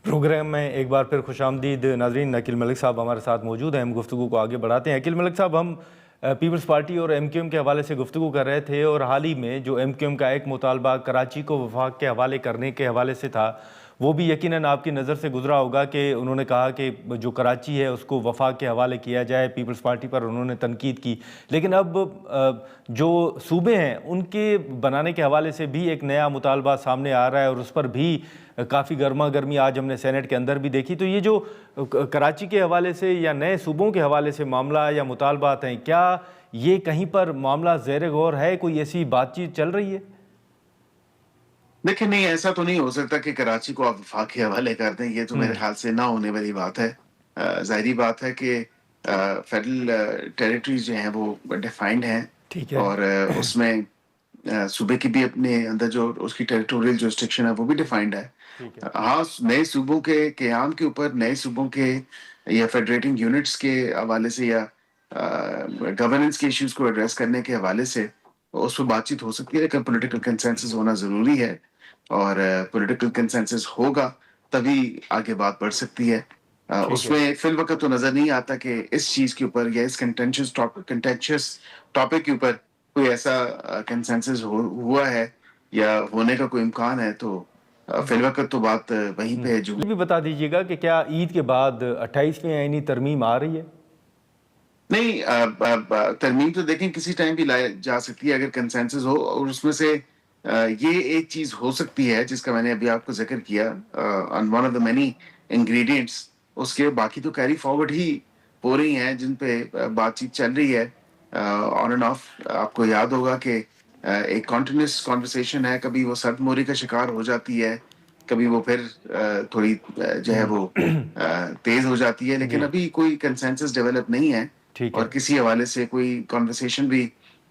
Programme میں ایک بار پھر خوش آمدید ناظرین. عقیل ملک صاحب ہمارے ساتھ موجود ہیں. ہم گفتگو کو آگے بڑھاتے ہیں. عقیل ملک صاحب، ہم پیپلز پارٹی اور ایم کیو ایم کے حوالے سے گفتگو کر رہے تھے، اور حال ہی میں جو ایم کیو ایم کا ایک مطالبہ کراچی کو وفاق کے حوالے کرنے کے حوالے سے تھا، وہ بھی یقیناً آپ کی نظر سے گزرا ہوگا کہ انہوں نے کہا کہ جو کراچی ہے اس کو وفاق کے حوالے کیا جائے. پیپلز پارٹی پر انہوں نے تنقید کی، لیکن اب جو صوبے ہیں ان کے بنانے کے حوالے سے بھی ایک نیا مطالبہ سامنے آ رہا ہے، اور اس پر بھی کافی گرما گرمی آج ہم نے سینٹ کے اندر بھی دیکھی. تو یہ جو کراچی کے حوالے سے یا نئے صوبوں کے حوالے سے معاملہ یا مطالبات ہیں، کیا یہ کہیں پر معاملہ زیر غور ہے؟ کوئی ایسی بات چیت چل رہی ہے؟ دیکھیں، نہیں، ایسا تو نہیں ہو سکتا کہ کراچی کو آپ وفاق کے حوالے کر دیں. یہ تو میرے خیال سے نہ ہونے والی بات ہے. ظاہری بات ہے کہ فیڈرل ٹیریٹریز جو ہیں وہ ڈیفائنڈ ہیں، ٹھیک ہے. اور اس میں صوبے کی بھی اپنے اندر جو اس کی ٹیریٹوریل جورسڈکشن ہے وہ بھی ڈیفائنڈ ہے. ہاں، نئے صوبوں کے قیام کے اوپر، نئے صوبوں کے یا فیڈریٹنگ یونٹس کے حوالے سے یا گورننس کے ایشوز کو ایڈریس کرنے کے حوالے سے اس پہ بات چیت ہو سکتی ہے، لیکن پولیٹیکل کنسنسس ہونا ضروری ہے، اور پولیٹیکل کنسنسس ہوگا تبھی آگے بات بڑھ سکتی ہے. اس میں فی الوقت تو نظر نہیں آتا کہ اس چیز کے اوپر یا اس کنٹینشس ٹاپک کے اوپر کوئی ایسا کنسنسس ہوا ہے یا ہونے کا کوئی امکان ہے. تو فی الوقت تو بات وہیں پہ ہے. جو یہ بھی بتا دیجیے گا کہ کیا عید کے بعد 28ویں آئینی ترمیم آ رہی ہے؟ نہیں، ترمیم تو دیکھیں کسی ٹائم بھی لایا جا سکتی ہے اگر کنسنسس ہو، اور اس میں سے یہ ایک چیز ہو سکتی ہے جس کا میں نے ابھی آپ کو ذکر کیا، one of the many ingredients. اس کے باقی تو کیری فارورڈ ہی ہو رہی ہیں جن پہ بات چیت چل رہی ہے آن اینڈ آف. آپ کو یاد ہوگا کہ ایک کنٹینیوس کانورسیشن ہے، کبھی وہ سرد موری کا شکار ہو جاتی ہے، کبھی وہ پھر تھوڑی جو ہے وہ تیز ہو جاتی ہے، لیکن ابھی کوئی کنسنسس ڈیولپ نہیں ہے، اور کسی حوالے سے کوئی کانورسیشن بھی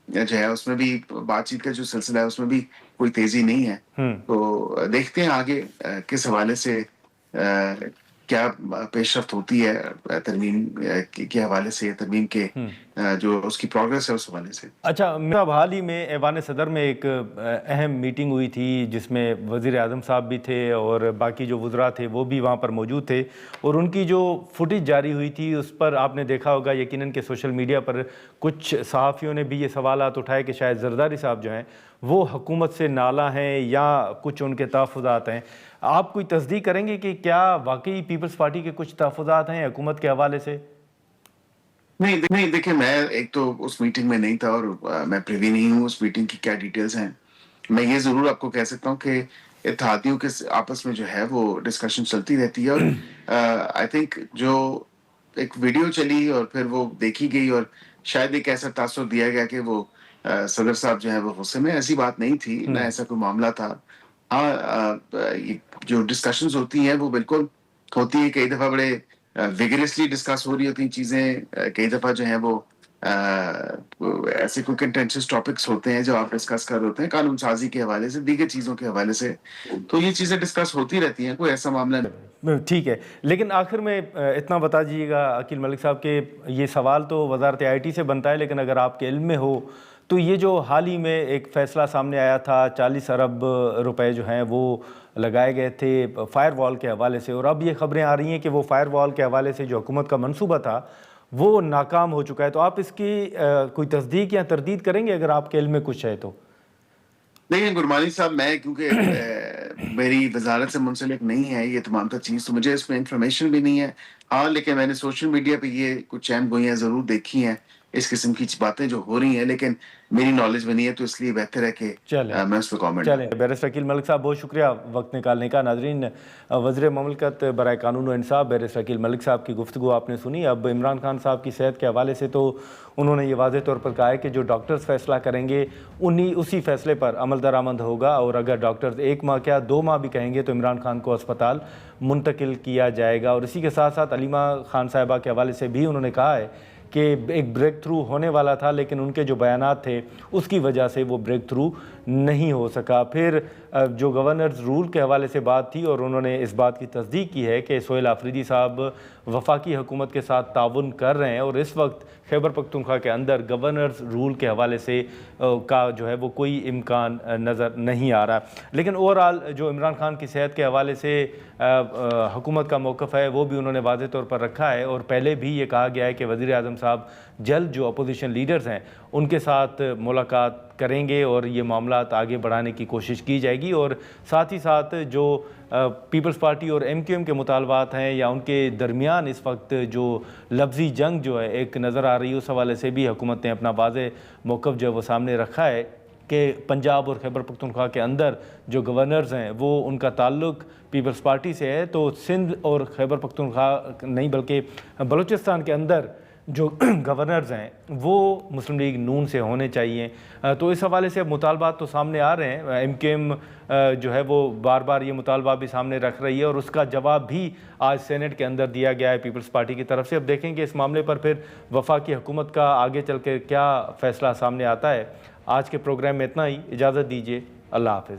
جو ہے اس میں بھی بات چیت کا جو سلسلہ ہے اس میں بھی کوئی تیزی نہیں ہے. تو دیکھتے ہیں آگے کس حوالے سے کیا پیش رفت ہوتی ہے ترمیم کے حوالے سے، ترمیم کے جو اس کی پروگریس ہے اس حوالے سے. اچھا، میرا حال ہی میں ایوان صدر میں ایک اہم میٹنگ ہوئی تھی جس میں وزیر اعظم صاحب بھی تھے اور باقی جو وزراء تھے وہ بھی وہاں پر موجود تھے، اور ان کی جو فوٹیج جاری ہوئی تھی اس پر آپ نے دیکھا ہوگا یقیناً کہ سوشل میڈیا پر کچھ صحافیوں نے بھی یہ سوالات اٹھائے کہ شاید زرداری صاحب جو ہیں وہ حکومت سے نالاں ہیں یا کچھ ان کے تحفظات ہیں. آپ کوئی تصدیق کریں گے کہ کیا واقعی پیپلز پارٹی کے کچھ تحفظات ہیں حکومت کے حوالے سے؟ نہیں، دیکھیں، میں ایک تو اس میٹنگ میں نہیں تھا اور میں پریوی نہیں ہوں اس میٹنگ کی کیا ڈیٹیلز ہیں. میں یہ ضرور آپ کو کہہ سکتا ہوں کہ اتحادیوں کے آپس میں جو ہے وہ ڈسکشن چلتی رہتی ہے، اور آئی تھنک جو ایک ویڈیو چلی اور پھر وہ دیکھی گئی اور شاید ایک ایسا تاثر دیا گیا کہ وہ صدر صاحب جو ہے وہ غصے میں، ایسی بات نہیں تھی، نہ ایسا کوئی معاملہ تھا. ہاں، جو ڈسکشنز ہوتی ہیں وہ بالکل ہوتی ہے، کئی دفعہ بڑے ویگریسلی ڈسکس ہو رہی ہوتی ہیں چیزیں، کئی دفعہ جو ہیں وہ ایسے کوئی کنٹینشس ٹاپکس ہوتے ہیں جو آپ ڈسکس کر رہے ہوتے ہیں قانون سازی کے حوالے سے، دیگر چیزوں کے حوالے سے. تو یہ چیزیں ڈسکس ہوتی رہتی ہیں، کوئی ایسا معاملہ نہیں. ٹھیک ہے، لیکن آخر میں اتنا بتا دیجیے گا عقیل ملک صاحب کہ یہ سوال تو وزارت آئی ٹی سے بنتا ہے، لیکن اگر آپ کے علم میں ہو تو یہ جو حال ہی میں ایک فیصلہ سامنے آیا تھا 40 ارب روپے جو ہیں وہ لگائے گئے تھے فائر وال کے حوالے سے، اور اب یہ خبریں آ رہی ہیں کہ وہ فائر وال کے حوالے سے جو حکومت کا منصوبہ تھا وہ ناکام ہو چکا ہے. تو آپ اس کی کوئی تصدیق یا تردید کریں گے اگر آپ کے علم میں کچھ ہے تو؟ نہیں گرمانی صاحب، میں کیونکہ میری وزارت سے منسلک نہیں ہے یہ تمام تر چیز، تو مجھے اس میں انفارمیشن بھی نہیں ہے. ہاں، لیکن میں نے سوشل میڈیا پہ یہ کچھ چند گوئیاں ضرور دیکھی ہیں، اس قسم کی باتیں جو ہو رہی ہیں، لیکن میری نالج میں نہیں ہے، تو اس لیے بہتر ہے کہ میں اس پہ کامنٹ. چلیں، بیرسٹر عقیل ملک صاحب بہت شکریہ وقت نکالنے کا. ناظرین، وزیر مملکت برائے قانون و انصاف بیرسٹر عقیل ملک صاحب کی گفتگو آپ نے سنی. اب عمران خان صاحب کی صحت کے حوالے سے تو انہوں نے یہ واضح طور پر کہا ہے کہ جو ڈاکٹرز فیصلہ کریں گے اسی فیصلے پر عمل درآمد ہوگا، اور اگر ڈاکٹرز 1 ماہ کیا 2 ماہ بھی کہیں گے تو عمران خان کو اسپتال منتقل کیا جائے گا. اور اسی کے ساتھ ساتھ علیمہ خان صاحبہ کے حوالے سے بھی انہوں نے کہا ہے کہ ایک بریک تھرو ہونے والا تھا، لیکن ان کے جو بیانات تھے اس کی وجہ سے وہ بریک تھرو نہیں ہو سکا۔ پھر جو گورنرز رول کے حوالے سے بات تھی اور انہوں نے اس بات کی تصدیق کی ہے کہ سہیل آفریدی صاحب وفاقی حکومت کے ساتھ تعاون کر رہے ہیں اور اس وقت خیبر پختونخوا کے اندر گورنرز رول کے حوالے سے کا جو ہے وہ کوئی امکان نظر نہیں آ رہا۔ لیکن اوورآل جو عمران خان کی صحت کے حوالے سے حکومت کا موقف ہے وہ بھی انہوں نے واضح طور پر رکھا ہے، اور پہلے بھی یہ کہا گیا ہے کہ وزیر اعظم صاحب جلد جو اپوزیشن لیڈرز ہیں ان کے ساتھ ملاقات کریں گے اور یہ معاملات آگے بڑھانے کی کوشش کی جائے گی، اور ساتھ ہی ساتھ جو پیپلز پارٹی اور ایم کیو ایم کے مطالبات ہیں یا ان کے درمیان اس وقت جو لفظی جنگ جو ہے ایک نظر آ رہی ہے، اس حوالے سے بھی حکومت نے اپنا واضح موقف جو ہے وہ سامنے رکھا ہے کہ پنجاب اور خیبر پختونخوا کے اندر جو گورنرز ہیں وہ ان کا تعلق پیپلز پارٹی سے ہے، تو سندھ اور خیبر پختونخوا نہیں بلکہ بلوچستان کے اندر جو گورنرز ہیں وہ مسلم لیگ نون سے ہونے چاہیے۔ تو اس حوالے سے اب مطالبات تو سامنے آ رہے ہیں، ایم کیو ایم جو ہے وہ بار بار یہ مطالبہ بھی سامنے رکھ رہی ہے اور اس کا جواب بھی آج سینٹ کے اندر دیا گیا ہے پیپلز پارٹی کی طرف سے۔ اب دیکھیں کہ اس معاملے پر پھر وفاقی حکومت کا آگے چل کے کیا فیصلہ سامنے آتا ہے۔ آج کے پروگرام میں اتنا ہی، اجازت دیجیے، اللہ حافظ۔